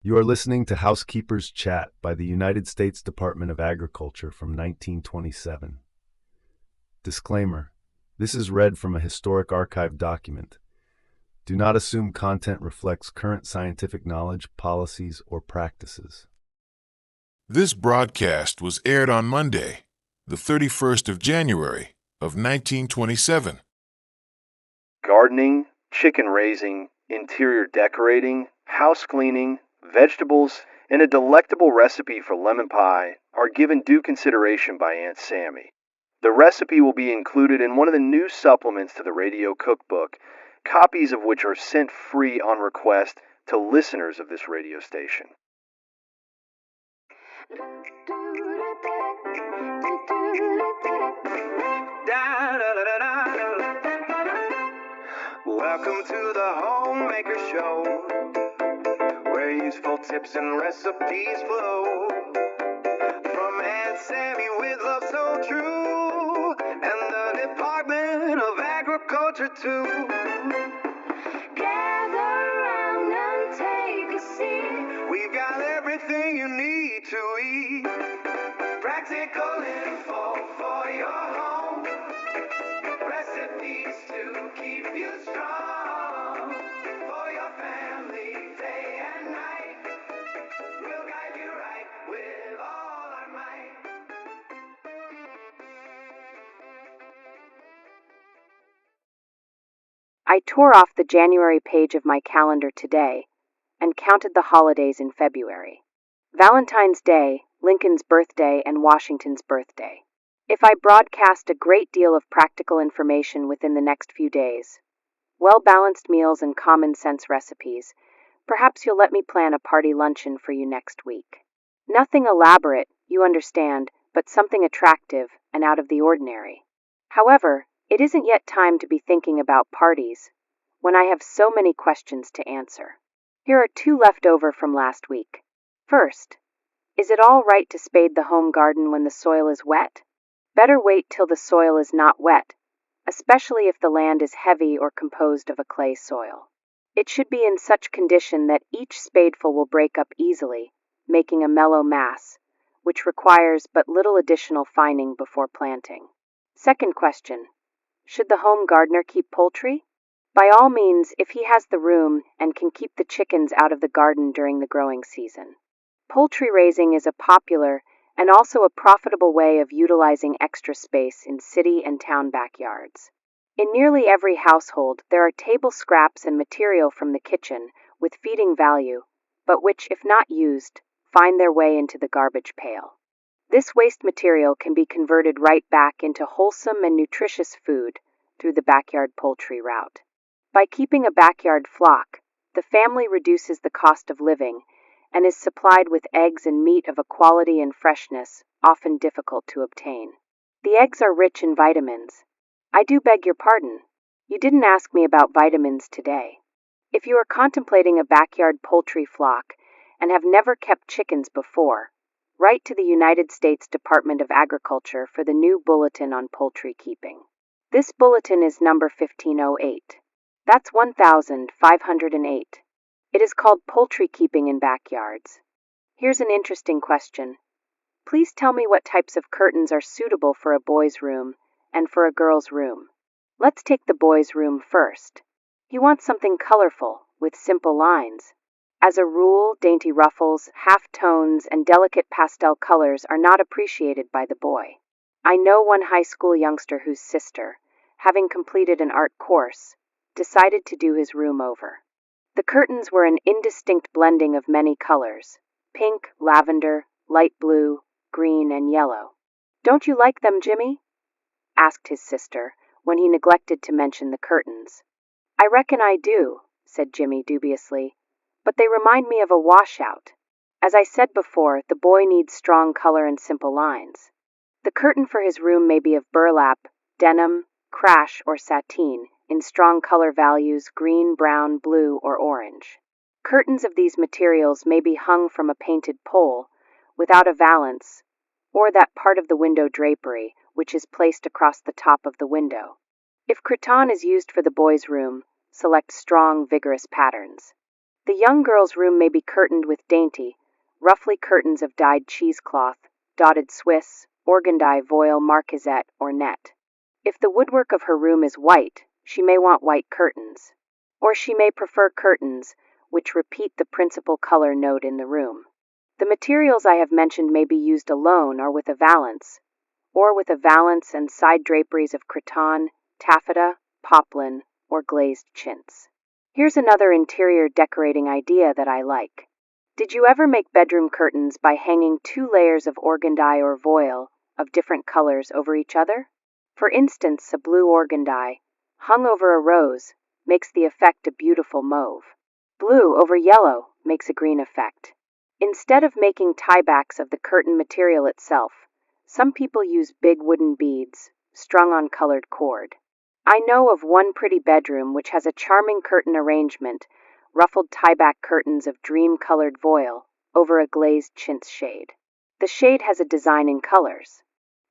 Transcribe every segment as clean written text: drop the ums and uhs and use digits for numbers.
You are listening to Housekeepers Chat by the United States Department of Agriculture from 1927. Disclaimer: this is read from a historic archive document. Do not assume content reflects current scientific knowledge, policies, or practices. This broadcast was aired on Monday, the 31st of January of 1927. Gardening, chicken raising, interior decorating, house cleaning, vegetables, and a delectable recipe for lemon pie are given due consideration by Aunt Sammy. The recipe will be included in one of the new supplements to the radio cookbook, copies of which are sent free on request to listeners of this radio station. Welcome to the Homemaker Show, where useful tips and recipes flow from Aunt Sammy with love so true, and the Department of Agriculture too. Gather round and take a seat. We've got everything you need to eat. Practical info for your home. Recipes to keep you strong. For your family, day and night. We'll guide you right with all our might. I tore off the January page of my calendar today and counted the holidays in February. Valentine's Day, Lincoln's birthday, and Washington's birthday. If I broadcast a great deal of practical information within the next few days, well-balanced meals and common-sense recipes, perhaps you'll let me plan a party luncheon for you next week. Nothing elaborate, you understand, but something attractive and out of the ordinary. However, it isn't yet time to be thinking about parties when I have so many questions to answer. Here are two left over from last week. First, is it all right to spade the home garden when the soil is wet? Better wait till the soil is not wet, especially if the land is heavy or composed of a clay soil. It should be in such condition that each spadeful will break up easily, making a mellow mass, which requires but little additional fining before planting. Second question, should the home gardener keep poultry? By all means, if he has the room and can keep the chickens out of the garden during the growing season. Poultry raising is a popular and also a profitable way of utilizing extra space in city and town backyards. In nearly every household, there are table scraps and material from the kitchen with feeding value, but which, if not used, find their way into the garbage pail. This waste material can be converted right back into wholesome and nutritious food through the backyard poultry route. By keeping a backyard flock, the family reduces the cost of living and is supplied with eggs and meat of a quality and freshness often difficult to obtain. The eggs are rich in vitamins. I do beg your pardon. You didn't ask me about vitamins today. If you are contemplating a backyard poultry flock and have never kept chickens before, write to the United States Department of Agriculture for the new bulletin on poultry keeping. This bulletin is number 1508. That's 1508. It is called Poultry Keeping in Backyards. Here's an interesting question. Please tell me what types of curtains are suitable for a boy's room and for a girl's room. Let's take the boy's room first. He wants something colorful, with simple lines. As a rule, dainty ruffles, half-tones, and delicate pastel colors are not appreciated by the boy. I know one high school youngster whose sister, having completed an art course, decided to do his room over. The curtains were an indistinct blending of many colors: pink, lavender, light blue, green, and yellow. "Don't you like them, Jimmy?" asked his sister, when he neglected to mention the curtains. "I reckon I do," said Jimmy dubiously, "but they remind me of a washout. As I said before, the boy needs strong color and simple lines. The curtain for his room may be of burlap, denim, crash, or sateen, in strong color values green, brown, blue, or orange. Curtains of these materials may be hung from a painted pole, without a valance, or that part of the window drapery which is placed across the top of the window. If cretonne is used for the boy's room, select strong, vigorous patterns. The young girl's room may be curtained with dainty, ruffly curtains of dyed cheesecloth, dotted Swiss, organdie, voile, marquisette, or net. If the woodwork of her room is white, she may want white curtains. Or she may prefer curtains which repeat the principal color note in the room. The materials I have mentioned may be used alone or with a valance and side draperies of cretonne, taffeta, poplin, or glazed chintz. Here's another interior decorating idea that I like. Did you ever make bedroom curtains by hanging 2 layers of organdie or voile of different colors over each other? For instance, a blue organdie, hung over a rose, makes the effect a beautiful mauve. Blue over yellow makes a green effect. Instead of making tiebacks of the curtain material itself, some people use big wooden beads, strung on colored cord. I know of one pretty bedroom which has a charming curtain arrangement, ruffled tieback curtains of dream-colored voile over a glazed chintz shade. The shade has a design in colors.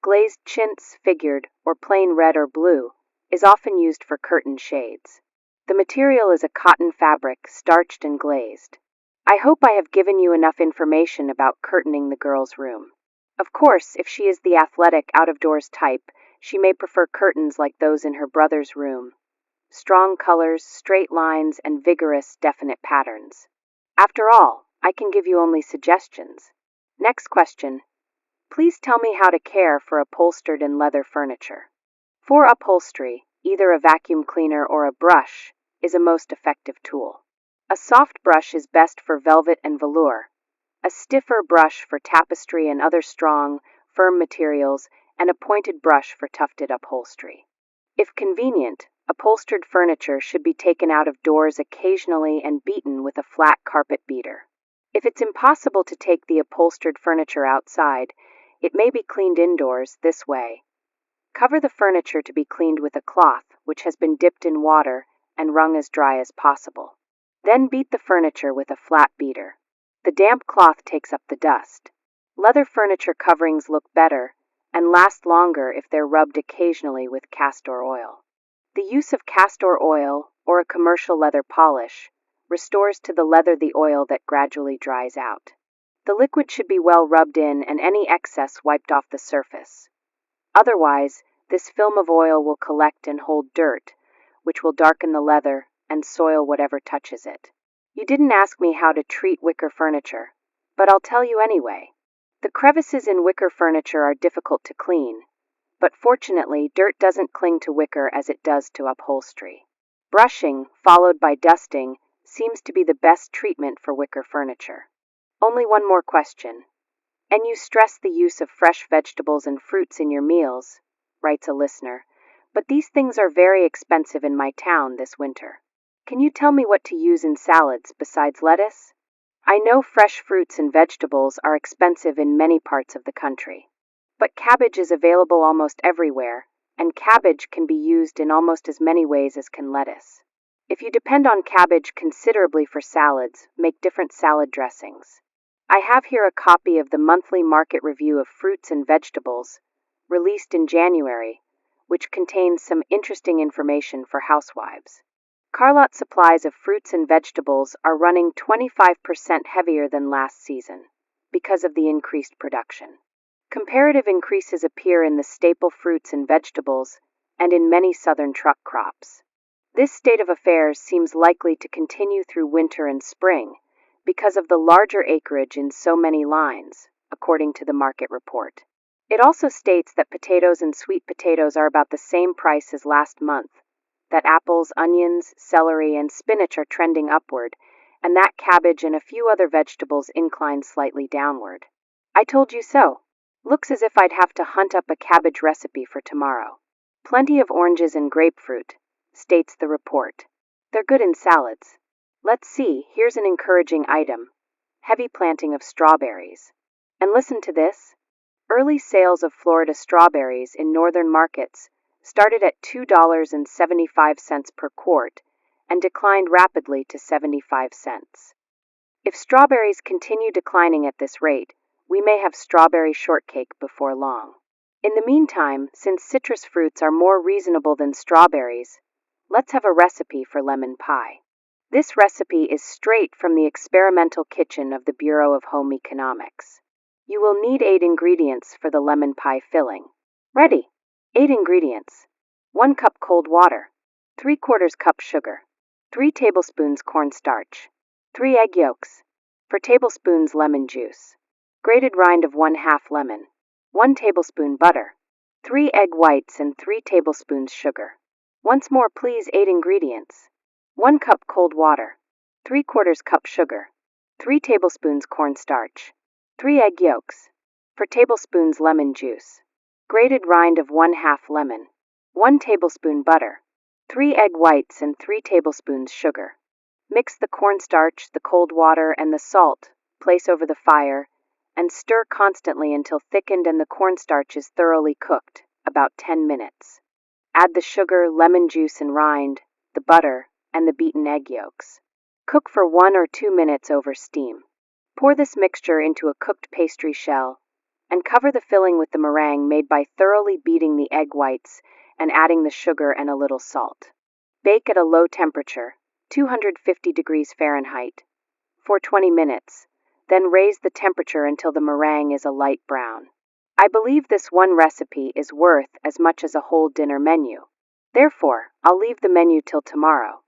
Glazed chintz, figured, or plain red or blue, is often used for curtain shades. The material is a cotton fabric, starched and glazed. I hope I have given you enough information about curtaining the girl's room. Of course, if she is the athletic, out-of-doors type, she may prefer curtains like those in her brother's room. Strong colors, straight lines, and vigorous, definite patterns. After all, I can give you only suggestions. Next question. Please tell me how to care for upholstered and leather furniture. For upholstery, either a vacuum cleaner or a brush is a most effective tool. A soft brush is best for velvet and velour, a stiffer brush for tapestry and other strong, firm materials, and a pointed brush for tufted upholstery. If convenient, upholstered furniture should be taken out of doors occasionally and beaten with a flat carpet beater. If it's impossible to take the upholstered furniture outside, it may be cleaned indoors this way. Cover the furniture to be cleaned with a cloth which has been dipped in water and wrung as dry as possible. Then beat the furniture with a flat beater. The damp cloth takes up the dust. Leather furniture coverings look better and last longer if they're rubbed occasionally with castor oil. The use of castor oil or a commercial leather polish restores to the leather the oil that gradually dries out. The liquid should be well rubbed in and any excess wiped off the surface. Otherwise, this film of oil will collect and hold dirt, which will darken the leather and soil whatever touches it. You didn't ask me how to treat wicker furniture, but I'll tell you anyway. The crevices in wicker furniture are difficult to clean, but fortunately dirt doesn't cling to wicker as it does to upholstery. Brushing, followed by dusting, seems to be the best treatment for wicker furniture. Only one more question. And you stress the use of fresh vegetables and fruits in your meals, writes a listener, but these things are very expensive in my town this winter. Can you tell me what to use in salads besides lettuce? I know fresh fruits and vegetables are expensive in many parts of the country, but cabbage is available almost everywhere, and cabbage can be used in almost as many ways as can lettuce. If you depend on cabbage considerably for salads, make different salad dressings. I have here a copy of the monthly market review of fruits and vegetables, released in January, which contains some interesting information for housewives. Carlot supplies of fruits and vegetables are running 25% heavier than last season because of the increased production. Comparative increases appear in the staple fruits and vegetables and in many southern truck crops. This state of affairs seems likely to continue through winter and spring because of the larger acreage in so many lines, according to the market report. It also states that potatoes and sweet potatoes are about the same price as last month, that apples, onions, celery, and spinach are trending upward, and that cabbage and a few other vegetables incline slightly downward. I told you so. Looks as if I'd have to hunt up a cabbage recipe for tomorrow. Plenty of oranges and grapefruit, states the report. They're good in salads. Let's see, here's an encouraging item. Heavy planting of strawberries. And listen to this. Early sales of Florida strawberries in northern markets started at $2.75 per quart and declined rapidly to 75 cents. If strawberries continue declining at this rate, we may have strawberry shortcake before long. In the meantime, since citrus fruits are more reasonable than strawberries, let's have a recipe for lemon pie. This recipe is straight from the experimental kitchen of the Bureau of Home Economics. You will need 8 ingredients for the lemon pie filling. Ready! 8 ingredients. 1 cup cold water, 3/4 cup sugar, 3 tablespoons cornstarch, 3 egg yolks, 4 tablespoons lemon juice, grated rind of 1/2 lemon, 1 tablespoon butter, 3 egg whites and 3 tablespoons sugar. Once more please, 8 ingredients. 1 cup cold water, 3/4 cup sugar, 3 tablespoons cornstarch, 3 egg yolks, 4 tablespoons lemon juice, grated rind of 1/2 lemon, 1 tablespoon butter, 3 egg whites and 3 tablespoons sugar. Mix the cornstarch, the cold water, and the salt, place over the fire, and stir constantly until thickened and the cornstarch is thoroughly cooked, about 10 minutes. Add the sugar, lemon juice and rind, the butter, and the beaten egg yolks. Cook for 1 or 2 minutes over steam. Pour this mixture into a cooked pastry shell, and cover the filling with the meringue made by thoroughly beating the egg whites and adding the sugar and a little salt. Bake at a low temperature, 250 degrees Fahrenheit, for 20 minutes, then raise the temperature until the meringue is a light brown. I believe this one recipe is worth as much as a whole dinner menu. Therefore, I'll leave the menu till tomorrow.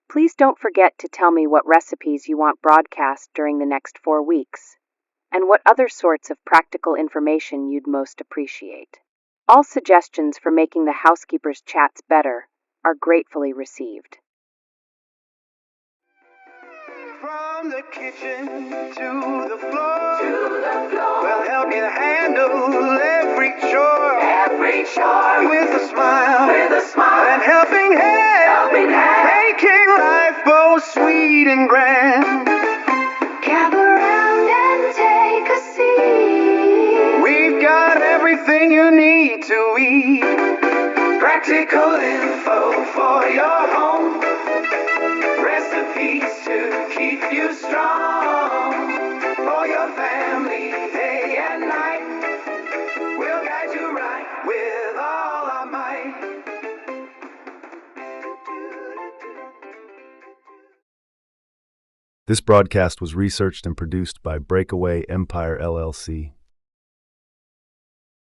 Please don't forget to tell me what recipes you want broadcast during the next 4 weeks, and what other sorts of practical information you'd most appreciate. All suggestions for making the Housekeepers chats better are gratefully received. From the kitchen to the floor, we'll help you handle every chore. With a smile, and helping hand, making life both sweet and grand. Gather round and take a seat. We've got everything you need to eat. Practical info for your home. Recipes to keep you strong. For your family, day and night. We'll guide you right with all our might. This broadcast was researched and produced by BreakAway Empire LLC.